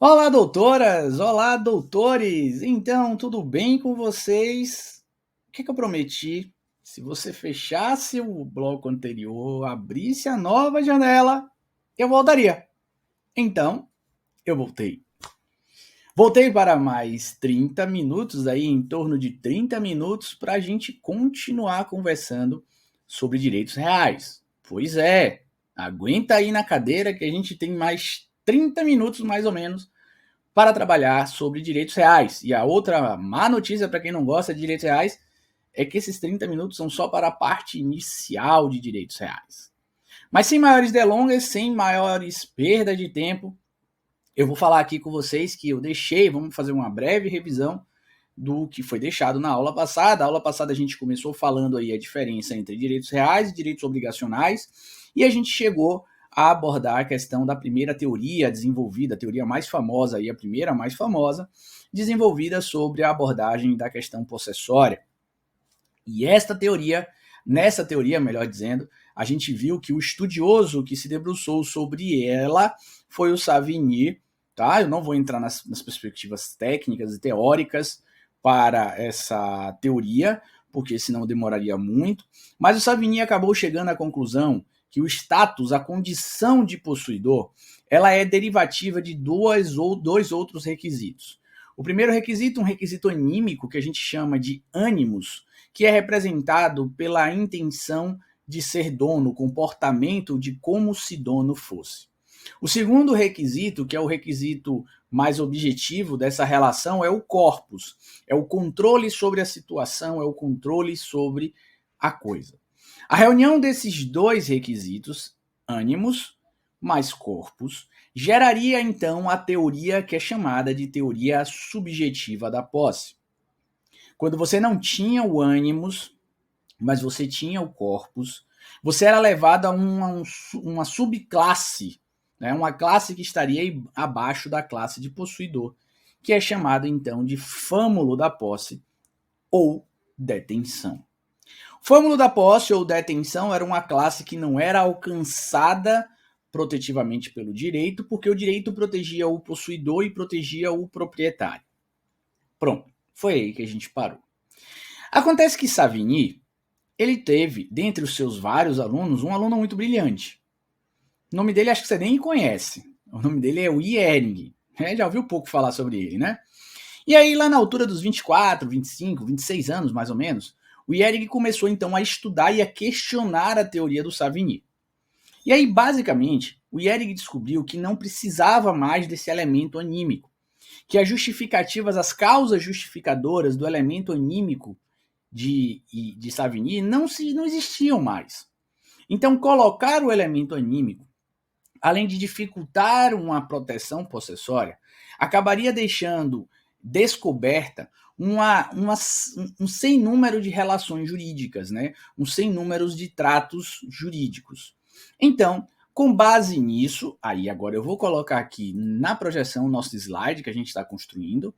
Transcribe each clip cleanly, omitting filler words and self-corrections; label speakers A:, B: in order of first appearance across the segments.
A: Olá, doutoras! Olá, doutores! Então, tudo bem com vocês? O que eu prometi? Se você fechasse o bloco anterior, abrisse a nova janela, eu voltaria. Então, eu voltei. Voltei para mais 30 minutos, aí em torno de 30 minutos, para a gente continuar conversando sobre direitos reais. Pois é, aguenta aí na cadeira que a gente tem mais 30 minutos, mais ou menos, para trabalhar sobre direitos reais. E a outra má notícia para quem não gosta de direitos reais é que esses 30 minutos são só para a parte inicial de direitos reais. Mas sem maiores delongas, sem maiores perdas de tempo, eu vou falar aqui com vocês que eu deixei, vamos fazer uma breve revisão do que foi deixado na aula passada. A aula passada a gente começou falando aí a diferença entre direitos reais e direitos obrigacionais, e a gente chegou a abordar a questão da primeira teoria desenvolvida, a teoria mais famosa e a primeira mais famosa, desenvolvida sobre a abordagem da questão possessória. E nessa teoria, melhor dizendo, a gente viu que o estudioso que se debruçou sobre ela foi o Savigny, tá? Eu não vou entrar nas perspectivas técnicas e teóricas para essa teoria, porque senão demoraria muito, mas o Savigny acabou chegando à conclusão que o status, a condição de possuidor, ela é derivativa de dois outros requisitos. O primeiro requisito, um requisito anímico, que a gente chama de ânimos, que é representado pela intenção de ser dono, o comportamento de como se dono fosse. O segundo requisito, que é o requisito mais objetivo dessa relação, é o corpus, é o controle sobre a situação, é o controle sobre a coisa. A reunião desses dois requisitos, ânimos mais corpus, geraria então a teoria que é chamada de teoria subjetiva da posse. Quando você não tinha o ânimos, mas você tinha o corpus, você era levado a uma subclasse, né? Uma classe que estaria abaixo da classe de possuidor, que é chamado então de fâmulo da posse ou detenção. Fâmulo da posse ou detenção era uma classe que não era alcançada protetivamente pelo direito, porque o direito protegia o possuidor e protegia o proprietário. Pronto, foi aí que a gente parou. Acontece que Savigny, ele teve, dentre os seus vários alunos, um aluno muito brilhante. O nome dele acho que você nem conhece. O nome dele é o Ehring. Já ouviu pouco falar sobre ele, né? E aí, lá na altura dos 24, 25, 26 anos, mais ou menos, o Ehring começou então a estudar e a questionar a teoria do Savigny. E aí, basicamente, o Ehring descobriu que não precisava mais desse elemento anímico, que as justificativas, as causas justificadoras do elemento anímico de Savigny não existiam mais. Então, colocar o elemento anímico, além de dificultar uma proteção possessória, acabaria deixando descoberta um sem número de relações jurídicas, né? Um sem números de tratos jurídicos. Então, com base nisso, aí agora eu vou colocar aqui na projeção o nosso slide que a gente está construindo.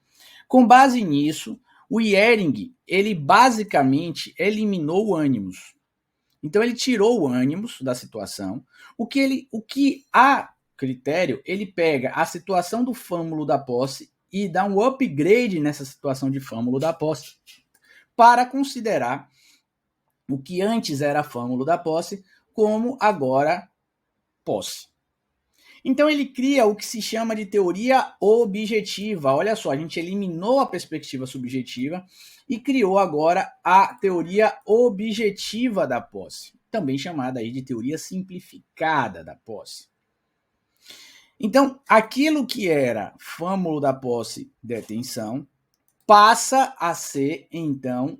A: Com base nisso, o Ehring, ele basicamente eliminou o ânimos. Então ele tirou o ânimos da situação. O que a critério, ele pega a situação do fâmulo da posse e dá um upgrade nessa situação de fâmulo da posse para considerar o que antes era fâmulo da posse como agora posse. Então ele cria o que se chama de teoria objetiva. Olha só, a gente eliminou a perspectiva subjetiva e criou agora a teoria objetiva da posse, também chamada aí de teoria simplificada da posse. Então, aquilo que era fâmulo da posse, detenção, passa a ser, então,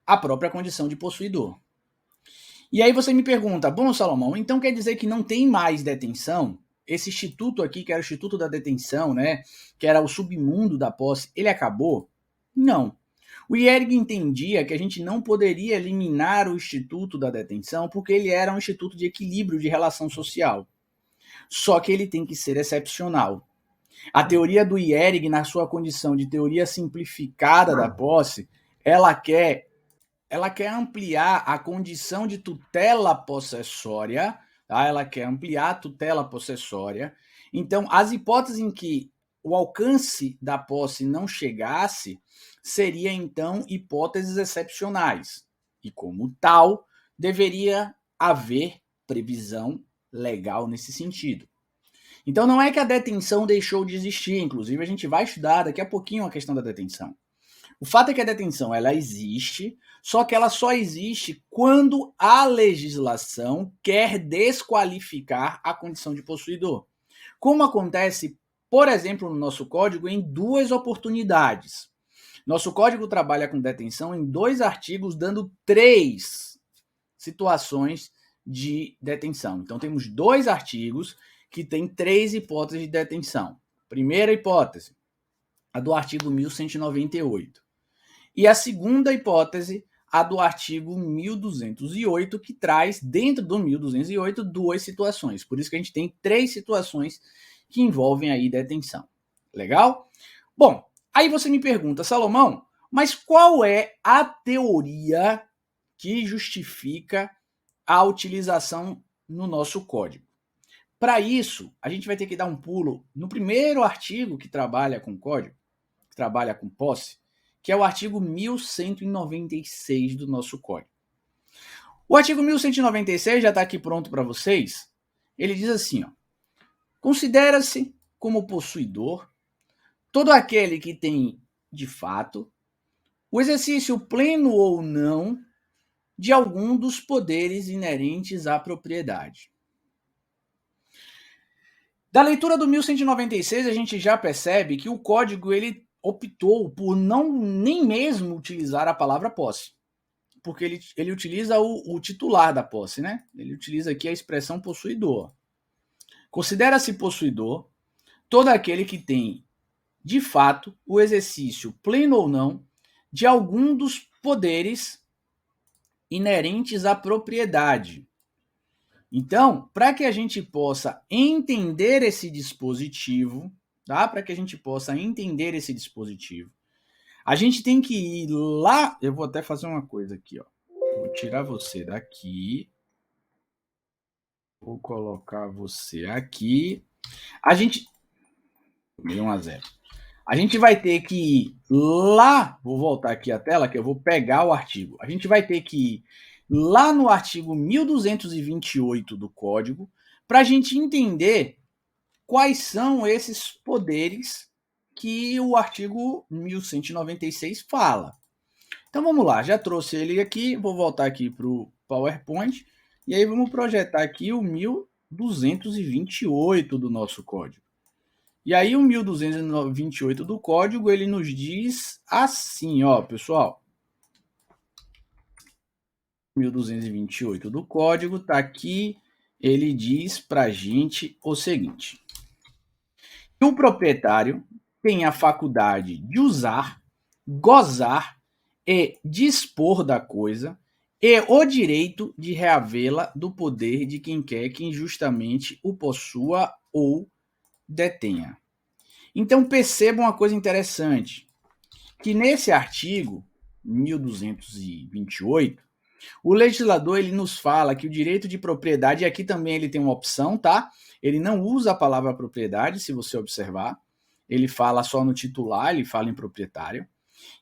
A: a própria condição de possuidor. E aí você me pergunta, bom, Salomão, então quer dizer que não tem mais detenção? Esse instituto aqui, que era o Instituto da Detenção, né, que era o submundo da posse, ele acabou? Não. O Ehring entendia que a gente não poderia eliminar o Instituto da Detenção porque ele era um instituto de equilíbrio de relação social. Só que ele tem que ser excepcional. A teoria do Ehring, na sua condição de teoria simplificada da posse, ela quer ampliar a condição de tutela possessória, tá? Ela quer ampliar a tutela possessória. Então, as hipóteses em que o alcance da posse não chegasse, seria então hipóteses excepcionais. E como tal, deveria haver previsão legal nesse sentido. Então não é que a detenção deixou de existir, inclusive a gente vai estudar daqui a pouquinho a questão da detenção. O fato é que a detenção ela existe, só que ela só existe quando a legislação quer desqualificar a condição de possuidor. Como acontece, por exemplo, no nosso código em duas oportunidades. Nosso código trabalha com detenção em 2 artigos, dando 3 situações de detenção. Então temos 2 artigos que têm 3 hipóteses de detenção. Primeira hipótese, a do artigo 1198. E a segunda hipótese, a do artigo 1208, que traz, dentro do 1208, 2 situações. Por isso que a gente tem 3 situações que envolvem aí detenção. Legal? Bom, aí você me pergunta, Salomão, mas qual é a teoria que justifica a utilização no nosso código? Para isso, a gente vai ter que dar um pulo no primeiro artigo que trabalha com código, que trabalha com posse, que é o artigo 1196 do nosso código. O artigo 1196 já está aqui pronto para vocês. Ele diz assim, ó, considera-se como possuidor todo aquele que tem, de fato, o exercício pleno ou não de algum dos poderes inerentes à propriedade. Da leitura do 1196, a gente já percebe que o código ele optou por não nem mesmo utilizar a palavra posse, porque ele utiliza o titular da posse, né? Ele utiliza aqui a expressão possuidor. Considera-se possuidor todo aquele que tem, de fato, o exercício pleno ou não de algum dos poderes inerentes à propriedade. Então, para que a gente possa entender esse dispositivo, tá? Para que a gente possa entender esse dispositivo, a gente tem que ir lá. Eu vou até fazer uma coisa aqui, ó. Vou tirar você daqui. Vou colocar você aqui. A gente. 1-0. A gente vai ter que ir lá. Vou voltar aqui a tela, que eu vou pegar o artigo. A gente vai ter que ir lá no artigo 1228 do Código, para a gente entender quais são esses poderes que o artigo 1196 fala. Então vamos lá, já trouxe ele aqui, vou voltar aqui para o PowerPoint, e aí vamos projetar aqui o 1228 do nosso código. E aí o 1228 do código, ele nos diz assim, ó, pessoal. 1228 do código, tá aqui, ele diz pra gente o seguinte: o proprietário tem a faculdade de usar, gozar e dispor da coisa e o direito de reavê-la do poder de quem quer que injustamente o possua ou detenha. Então percebam uma coisa interessante, que nesse artigo 1228, o legislador ele nos fala que o direito de propriedade, e aqui também ele tem uma opção, tá? Ele não usa a palavra propriedade, se você observar. Ele fala só no titular, ele fala em proprietário.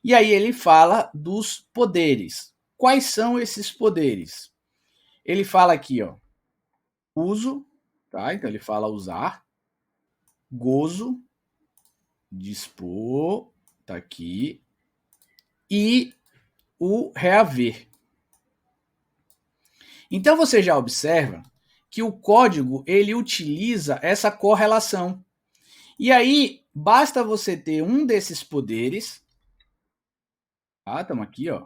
A: E aí ele fala dos poderes. Quais são esses poderes? Ele fala aqui, ó, uso, tá? Então ele fala usar, gozo, dispor, tá aqui, e o reaver. Então você já observa que o código ele utiliza essa correlação. E aí basta você ter um desses poderes, tá? Estamos aqui, ó,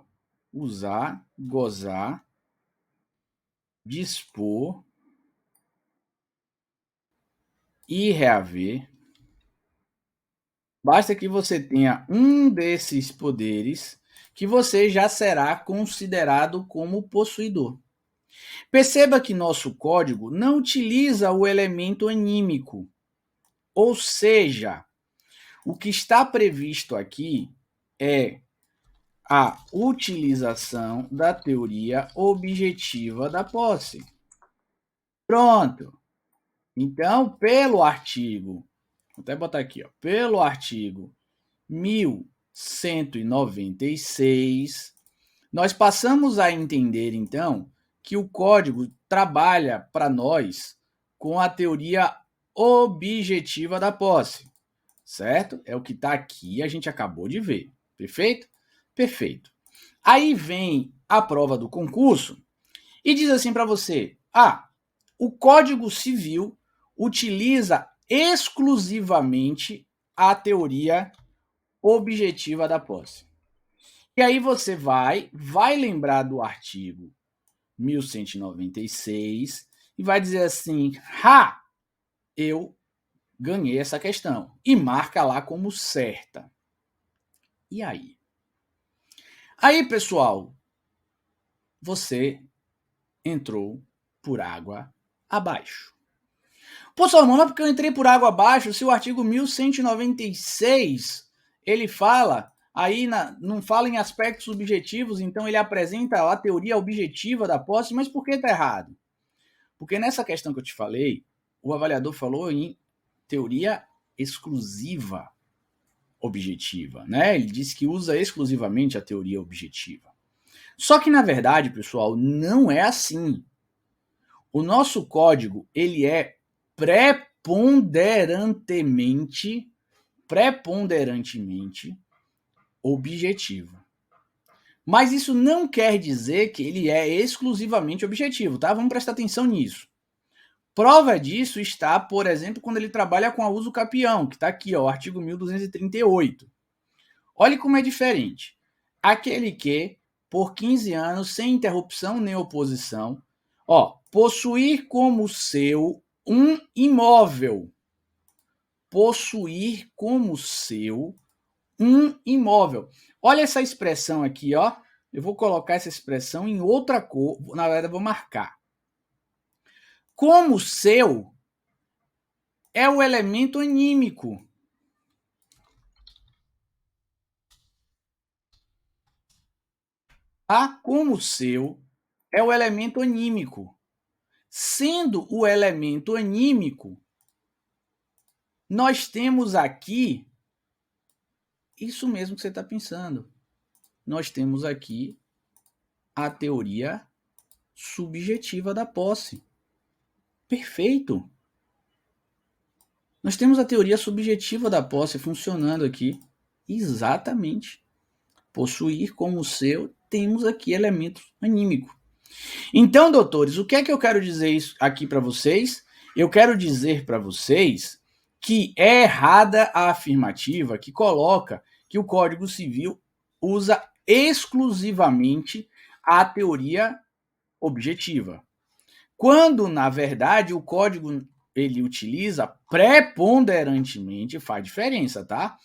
A: usar, gozar, dispor e reaver. Basta que você tenha um desses poderes que você já será considerado como possuidor. Perceba que nosso código não utiliza o elemento anímico, ou seja, o que está previsto aqui é a utilização da teoria objetiva da posse. Pronto. Então, pelo artigo Vou até botar aqui, ó, pelo artigo 1196, nós passamos a entender, então, que o código trabalha para nós com a teoria objetiva da posse, certo? É o que está aqui, a gente acabou de ver, perfeito? Perfeito. Aí vem a prova do concurso e diz assim para você, o Código Civil utiliza exclusivamente a teoria objetiva da posse. E aí você vai lembrar do artigo 1196 e vai dizer assim, eu ganhei essa questão. E marca lá como certa. E aí? Aí, pessoal, você entrou por água abaixo. Pô, Salomão, não é porque eu entrei por água abaixo, se o artigo 1196, ele fala, aí não fala em aspectos subjetivos, então ele apresenta a teoria objetiva da posse, mas por que está errado? Porque nessa questão que eu te falei, o avaliador falou em teoria exclusiva objetiva, né? Ele disse que usa exclusivamente a teoria objetiva. Só que, na verdade, pessoal, não é assim. O nosso código, ele é preponderantemente objetivo. Mas isso não quer dizer que ele é exclusivamente objetivo, tá? Vamos prestar atenção nisso. Prova disso está, por exemplo, quando ele trabalha com a uso capião, que está aqui, ó, o artigo 1238. Olha como é diferente. Aquele que, por 15 anos, sem interrupção nem oposição, possuir como seu um imóvel. Possuir como seu um imóvel. Olha essa expressão aqui, ó. Eu vou colocar essa expressão em outra cor. Na verdade, eu vou marcar. Como seu é o elemento anímico. Como seu é o elemento anímico. Sendo o elemento anímico, nós temos aqui isso mesmo que você está pensando. Nós temos aqui a teoria subjetiva da posse. Perfeito. Nós temos a teoria subjetiva da posse funcionando aqui. Exatamente. Possuir como seu, temos aqui elemento anímico. Então, doutores, o que é que eu quero dizer isso aqui para vocês? Eu quero dizer para vocês que é errada a afirmativa que coloca que o Código Civil usa exclusivamente a teoria objetiva. Quando, na verdade, o código ele utiliza preponderantemente, faz diferença, tá?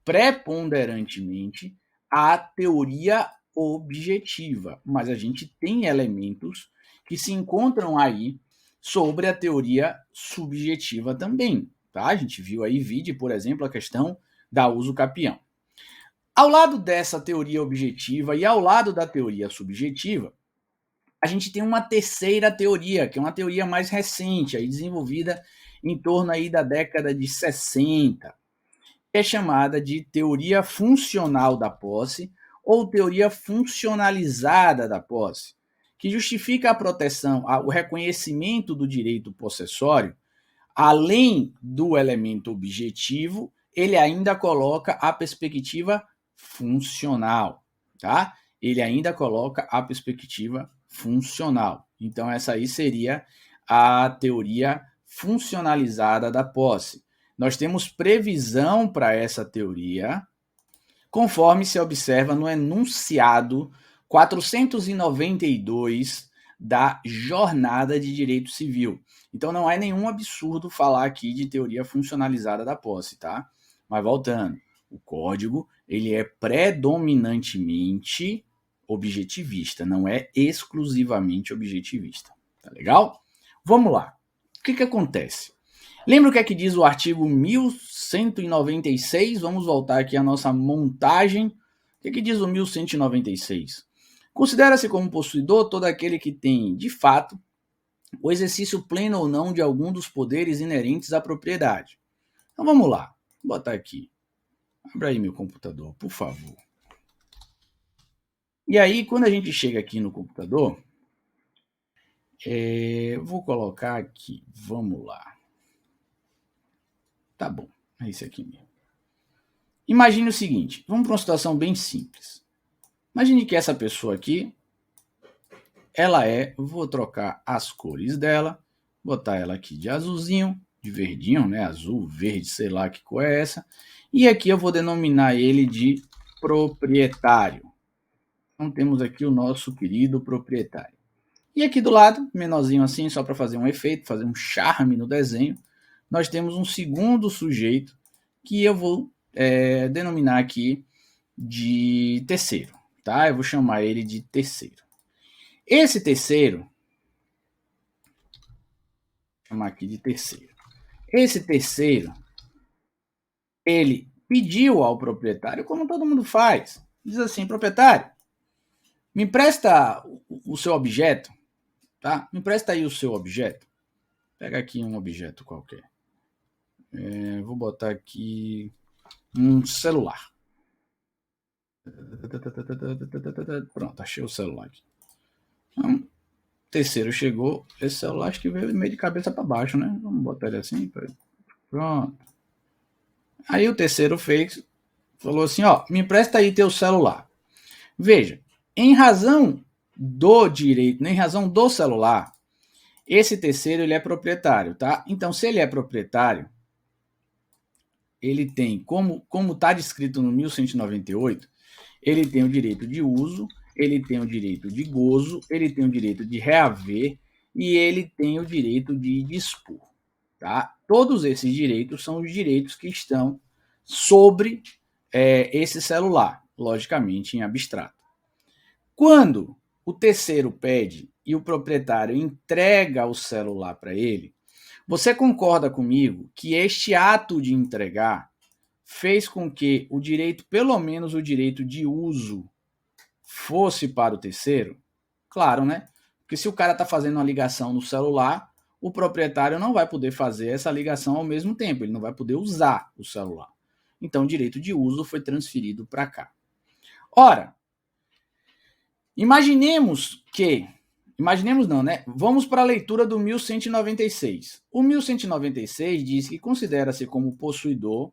A: Preponderantemente a teoria objetiva, mas a gente tem elementos que se encontram aí sobre a teoria subjetiva também, tá? A gente viu aí, por exemplo, a questão da uso capião. Ao lado dessa teoria objetiva e ao lado da teoria subjetiva, a gente tem uma terceira teoria, que é uma teoria mais recente, aí desenvolvida em torno aí da década de 60, que é chamada de teoria funcional da posse ou teoria funcionalizada da posse, que justifica a proteção, o reconhecimento do direito possessório, além do elemento objetivo, ele ainda coloca a perspectiva funcional, tá? Ele ainda coloca a perspectiva funcional. Então, essa aí seria a teoria funcionalizada da posse. Nós temos previsão para essa teoria, conforme se observa no enunciado 492 da Jornada de Direito Civil. Então, não é nenhum absurdo falar aqui de teoria funcionalizada da posse, tá? Mas voltando, o código ele é predominantemente objetivista, não é exclusivamente objetivista. Tá legal? Vamos lá. O que acontece? Lembra o que é que diz o artigo 1196? Vamos voltar aqui à nossa montagem. O que é que diz o 1196? Considera-se como possuidor todo aquele que tem, de fato, o exercício pleno ou não de algum dos poderes inerentes à propriedade. Então vamos lá, vou botar aqui. Abra aí meu computador, por favor. E aí, quando a gente chega aqui no computador, vou colocar aqui, vamos lá. Tá bom, é isso aqui mesmo. Imagine o seguinte, vamos para uma situação bem simples. Imagine que essa pessoa aqui, vou trocar as cores dela, botar ela aqui de azulzinho, de verdinho, né? Azul, verde, sei lá que cor é essa. E aqui eu vou denominar ele de proprietário. Então temos aqui o nosso querido proprietário. E aqui do lado, menorzinho assim, só para fazer um efeito, fazer um charme no desenho, nós temos um segundo sujeito que eu vou denominar aqui de terceiro, tá? Eu vou chamar ele de terceiro. Esse terceiro, vou chamar aqui de terceiro. Esse terceiro, ele pediu ao proprietário, como todo mundo faz, diz assim, proprietário, me empresta o seu objeto, tá? Me empresta aí o seu objeto. Pega aqui um objeto qualquer. Vou botar aqui um celular. Pronto, achei o celular aqui. Então, terceiro chegou, esse celular acho que veio meio de cabeça para baixo, né? Vamos botar ele assim. Pronto. Aí o terceiro falou assim, ó, me empresta aí teu celular. Veja, em razão do direito, em razão do celular, esse terceiro ele é proprietário, tá? Então, se ele é proprietário, ele tem, como está descrito no 1198, ele tem o direito de uso, ele tem o direito de gozo, ele tem o direito de reaver e ele tem o direito de dispor. Tá? Todos esses direitos são os direitos que estão sobre esse celular, logicamente em abstrato. Quando o terceiro pede e o proprietário entrega o celular para ele, você concorda comigo que este ato de entregar fez com que o direito, pelo menos o direito de uso, fosse para o terceiro? Claro, né? Porque se o cara está fazendo uma ligação no celular, o proprietário não vai poder fazer essa ligação ao mesmo tempo, ele não vai poder usar o celular. Então, o direito de uso foi transferido para cá. Ora, imaginemos não, né? Vamos para a leitura do 1196. O 1196 diz que considera-se como possuidor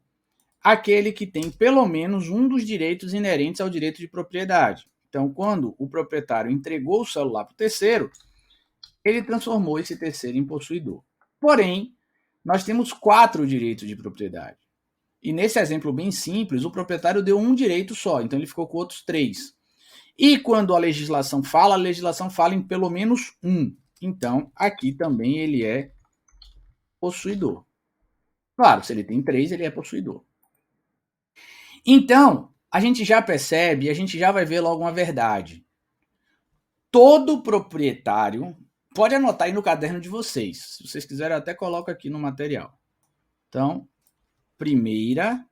A: aquele que tem pelo menos um dos direitos inerentes ao direito de propriedade. Então, quando o proprietário entregou o celular para o terceiro, ele transformou esse terceiro em possuidor. Porém, nós temos 4 direitos de propriedade. E nesse exemplo bem simples, o proprietário deu um direito só, então ele ficou com outros 3. E quando a legislação fala em pelo menos um. Então, aqui também ele é possuidor. Claro, se ele tem 3, ele é possuidor. Então, a gente já percebe, a gente já vai ver logo uma verdade. Todo proprietário, pode anotar aí no caderno de vocês, se vocês quiserem eu até coloco aqui no material. Então, primeira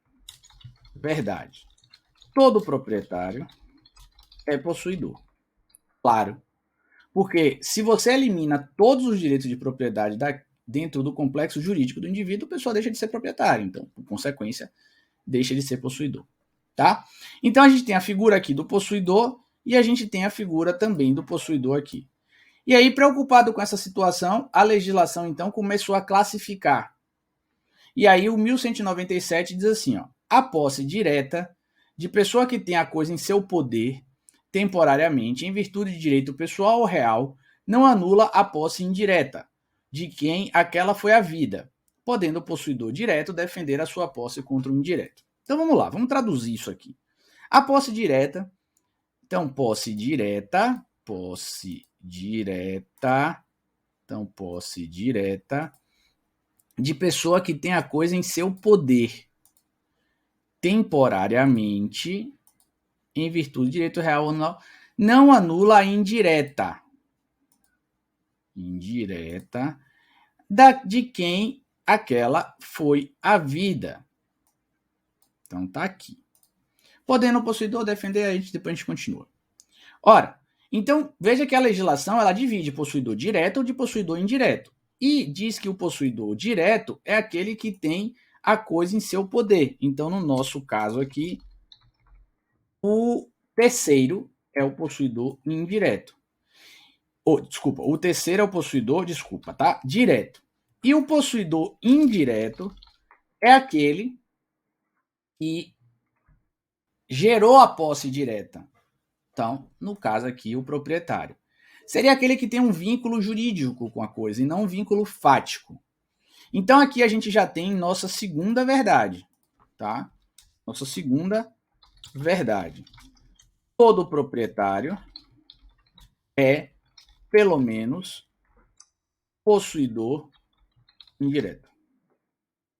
A: verdade. Todo proprietário é possuidor. Claro. Porque se você elimina todos os direitos de propriedade dentro do complexo jurídico do indivíduo, a pessoa deixa de ser proprietário. Então, por consequência, deixa de ser possuidor. Tá? Então, a gente tem a figura aqui do possuidor e a gente tem a figura também do possuidor aqui. E aí, preocupado com essa situação, a legislação, então, começou a classificar. E aí, o 1197 diz assim, ó, a posse direta de pessoa que tem a coisa em seu poder temporariamente, em virtude de direito pessoal ou real, não anula a posse indireta de quem aquela foi a vida, podendo o possuidor direto defender a sua posse contra o indireto. Então vamos lá, vamos traduzir isso aqui. A posse direta, então posse direta de pessoa que tem a coisa em seu poder temporariamente, em virtude de direito real ou não anula a indireta de quem aquela foi a vida. Então tá aqui. Podendo o possuidor defender, depois a gente continua. Ora, então veja que a legislação ela divide possuidor direto ou de possuidor indireto. E diz que o possuidor direto é aquele que tem a coisa em seu poder. Então, no nosso caso aqui, o terceiro é o possuidor indireto. Desculpa, o terceiro é o possuidor, tá? Direto. E o possuidor indireto é aquele que gerou a posse direta. Então, no caso aqui, o proprietário. Seria aquele que tem um vínculo jurídico com a coisa e não um vínculo fático. Então, aqui a gente já tem nossa segunda verdade, tá? Nossa segunda verdade. Todo proprietário é, pelo menos, possuidor indireto.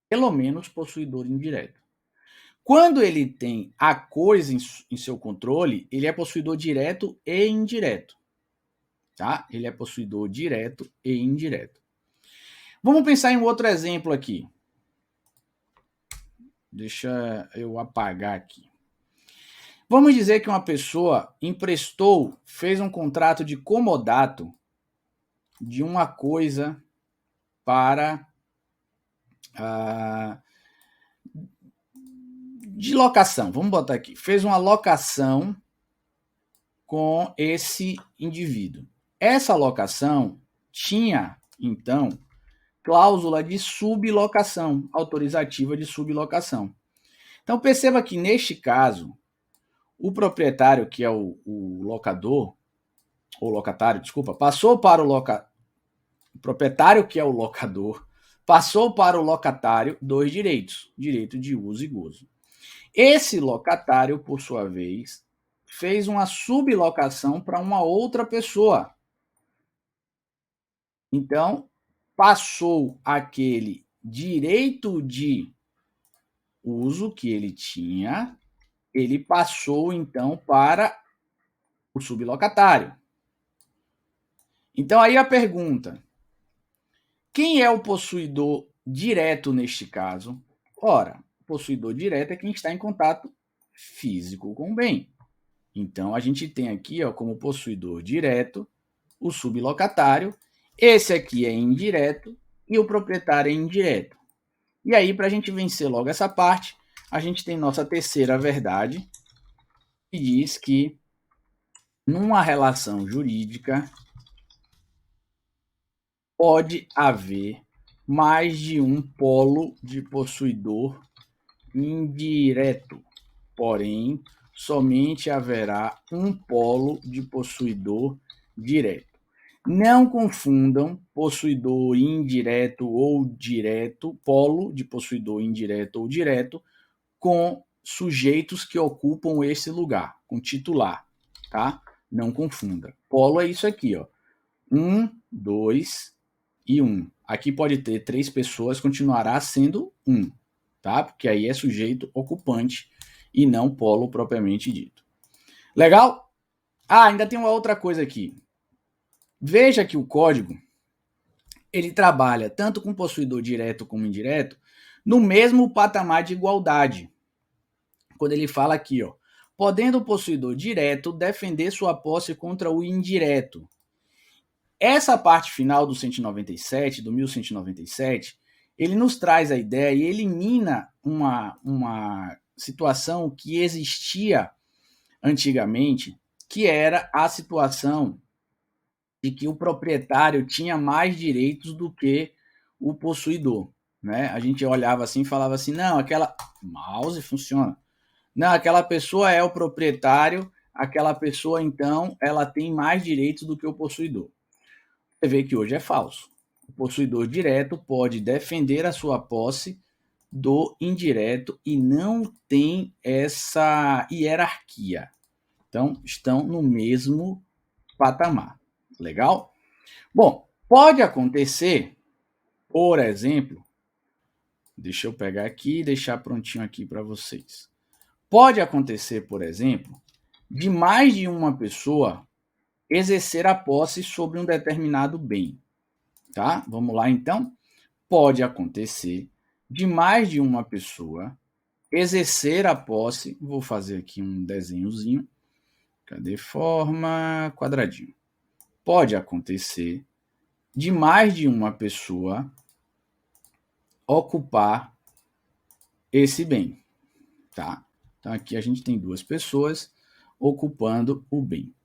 A: Pelo menos possuidor indireto. Quando ele tem a coisa em seu controle, ele é possuidor direto e indireto. Tá? Ele é possuidor direto e indireto. Vamos pensar em um outro exemplo aqui. Deixa eu apagar aqui. Vamos dizer que uma pessoa emprestou, fez um contrato de comodato de uma coisa para de locação. Vamos botar aqui. Fez uma locação com esse indivíduo. Essa locação tinha, então, cláusula de sublocação, autorizativa de sublocação. Então, perceba que, neste caso, o proprietário, que é o locador, ou locatário, desculpa, passou para o proprietário, que é o locador, passou para o locatário dois direitos, direito de uso e gozo. Esse locatário, por sua vez, fez uma sublocação para uma outra pessoa. Então, passou aquele direito de uso que ele tinha, ele passou, então, para o sublocatário. Então, aí a pergunta: quem é o possuidor direto neste caso? Ora, o possuidor direto é quem está em contato físico com o bem. Então, a gente tem aqui, ó, como possuidor direto o sublocatário. Esse aqui é indireto e o proprietário é indireto. E aí, para a gente vencer logo essa parte, a gente tem nossa terceira verdade, que diz que numa relação jurídica pode haver mais de um polo de possuidor indireto, porém, somente haverá um polo de possuidor direto. Não confundam possuidor indireto ou direto, polo de possuidor indireto ou direto, com sujeitos que ocupam esse lugar, com titular, tá? Não confunda. Polo é isso aqui, ó. 1, 2 e 1. Aqui pode ter 3 pessoas, continuará sendo 1, tá? Porque aí é sujeito ocupante e não polo propriamente dito. Legal? Ainda tem uma outra coisa aqui. Veja que o código ele trabalha tanto com possuidor direto como indireto no mesmo patamar de igualdade. Quando ele fala aqui, ó, podendo o possuidor direto defender sua posse contra o indireto. Essa parte final do 197, do 1197, ele nos traz a ideia e elimina uma situação que existia antigamente, que era a situação de que o proprietário tinha mais direitos do que o possuidor. Né? A gente olhava assim e falava assim, não, aquela... Mouse funciona. Não, aquela pessoa é o proprietário, aquela pessoa, então, ela tem mais direitos do que o possuidor. Você vê que hoje é falso. O possuidor direto pode defender a sua posse do indireto e não tem essa hierarquia. Então, estão no mesmo patamar. Legal? Bom, pode acontecer, por exemplo, deixa eu pegar aqui e deixar prontinho aqui para vocês. Pode acontecer, por exemplo, de mais de uma pessoa exercer a posse sobre um determinado bem. Tá? Vamos lá, então. Pode acontecer de mais de uma pessoa exercer a posse. Vou fazer aqui um desenhozinho. Cadê forma? Quadradinho. Pode acontecer de mais de uma pessoa ocupar esse bem, tá? Então aqui a gente tem duas pessoas ocupando o bem.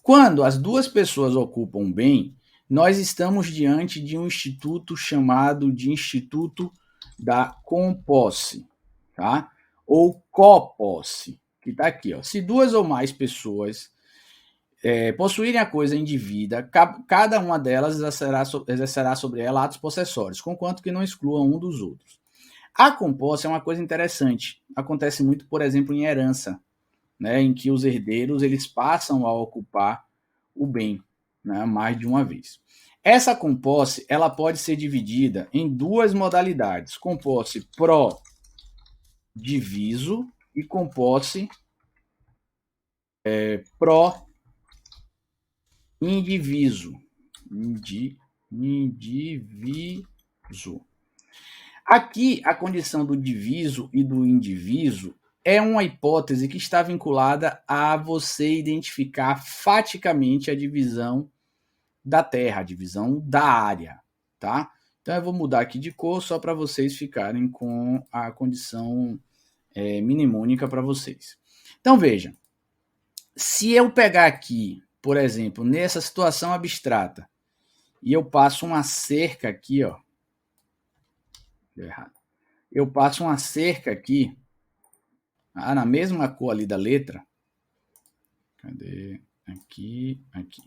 A: Quando as duas pessoas ocupam o bem, nós estamos diante de um instituto chamado de Instituto da Composse, tá? Ou coposse, que está aqui, ó. Se duas ou mais pessoas possuírem a coisa indevida, cada uma delas exercerá sobre ela atos possessórios, conquanto que não excluam um dos outros. A composse é uma coisa interessante. Acontece muito, por exemplo, em herança, né, em que os herdeiros eles passam a ocupar o bem, né, mais de uma vez. Essa composse ela pode ser dividida em duas modalidades: composse pró-diviso e composse pró-indiviso. Indiviso. Aqui, a condição do diviso e do indiviso é uma hipótese que está vinculada a você identificar faticamente a divisão da Terra, a divisão da área, tá? Então eu vou mudar aqui de cor só para vocês ficarem com a condição mnemônica para vocês. Então veja, se eu pegar aqui, por exemplo, nessa situação abstrata, e eu passo uma cerca aqui, ó, deu errado. Eu passo uma cerca aqui, na mesma cor ali da letra. Cadê? Aqui, aqui.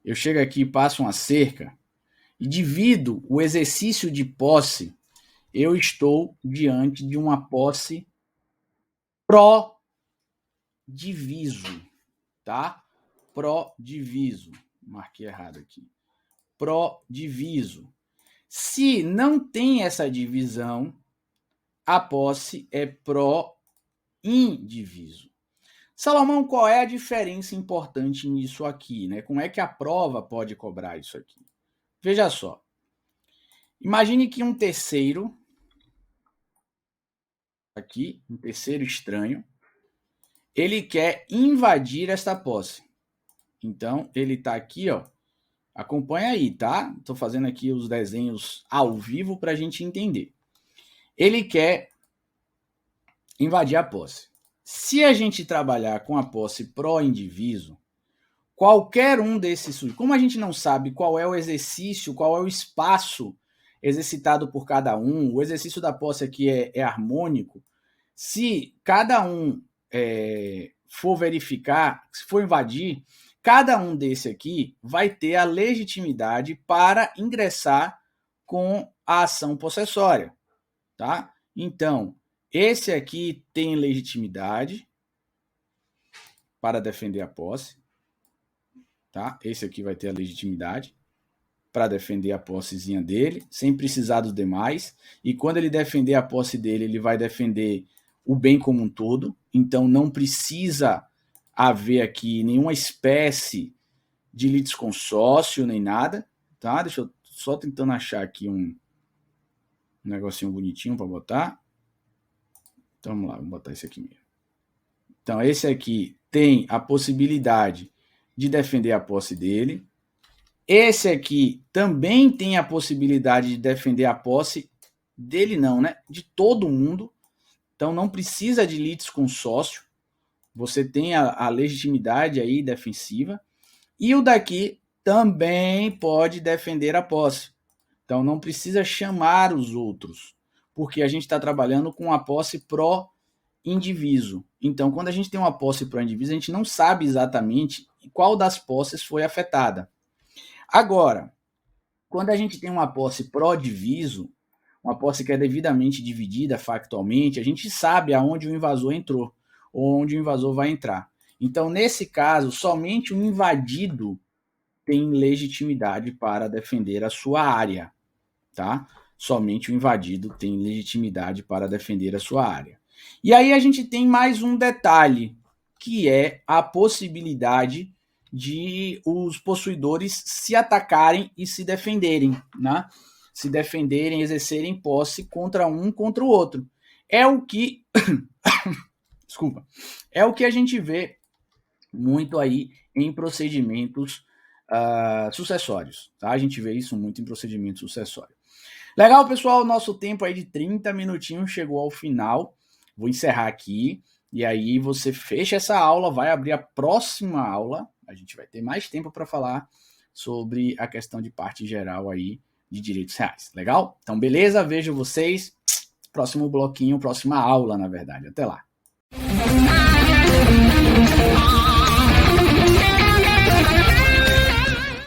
A: Eu chego aqui e passo uma cerca e divido o exercício de posse. Eu estou diante de uma posse pró-diviso, tá? Pró-diviso. Marquei errado aqui. Pró-diviso. Se não tem essa divisão, a posse é pró-indiviso. Salomão, qual é a diferença importante nisso aqui, né? Como é que a prova pode cobrar isso aqui? Veja só. Imagine que um terceiro, aqui, um terceiro estranho, ele quer invadir esta posse. Então, ele está aqui, ó. Acompanha aí, tá? Estou fazendo aqui os desenhos ao vivo para a gente entender. Ele quer invadir a posse. Se a gente trabalhar com a posse pró-indiviso, qualquer um desses, como a gente não sabe qual é o exercício, qual é o espaço exercitado por cada um, o exercício da posse aqui é harmônico, se cada um for verificar, se for invadir, cada um desse aqui vai ter a legitimidade para ingressar com a ação possessória, tá? Então, esse aqui tem legitimidade para defender a posse, tá? Esse aqui vai ter a legitimidade para defender a possezinha dele, sem precisar dos demais. E quando ele defender a posse dele, ele vai defender o bem como um todo. Então não precisa haver aqui nenhuma espécie de litisconsórcio, nem nada, tá? Deixa eu só tentando achar aqui um negocinho bonitinho para botar. Então vamos lá, vamos botar esse aqui mesmo. Então esse aqui tem a possibilidade de defender a posse dele. Esse aqui também tem a possibilidade de defender a posse dele, não, né? De todo mundo. Então não precisa de litisconsórcio. Você tem a legitimidade aí defensiva. E o daqui também pode defender a posse. Então não precisa chamar os outros, porque a gente está trabalhando com a posse pró-indiviso. Então, quando a gente tem uma posse pró-indiviso, a gente não sabe exatamente qual das posses foi afetada. Agora, quando a gente tem uma posse pró-diviso, uma posse que é devidamente dividida factualmente, a gente sabe aonde o invasor entrou, ou onde o invasor vai entrar. Então, nesse caso, somente o invadido tem legitimidade para defender a sua área, tá? Somente o invadido tem legitimidade para defender a sua área. E aí a gente tem mais um detalhe, que é a possibilidade de os possuidores se atacarem e se defenderem, né? Se defenderem, exercerem posse contra o outro. É o que desculpa, é o que a gente vê muito aí em procedimentos sucessórios, tá? A gente vê isso muito em procedimento sucessório. Legal, pessoal, nosso tempo aí de 30 minutinhos chegou ao final. Vou encerrar aqui e aí você fecha essa aula, vai abrir a próxima aula. A gente vai ter mais tempo para falar sobre a questão de parte geral aí de direitos reais. Legal? Então, beleza? Vejo vocês. Próximo bloquinho, próxima aula, na verdade. Até lá.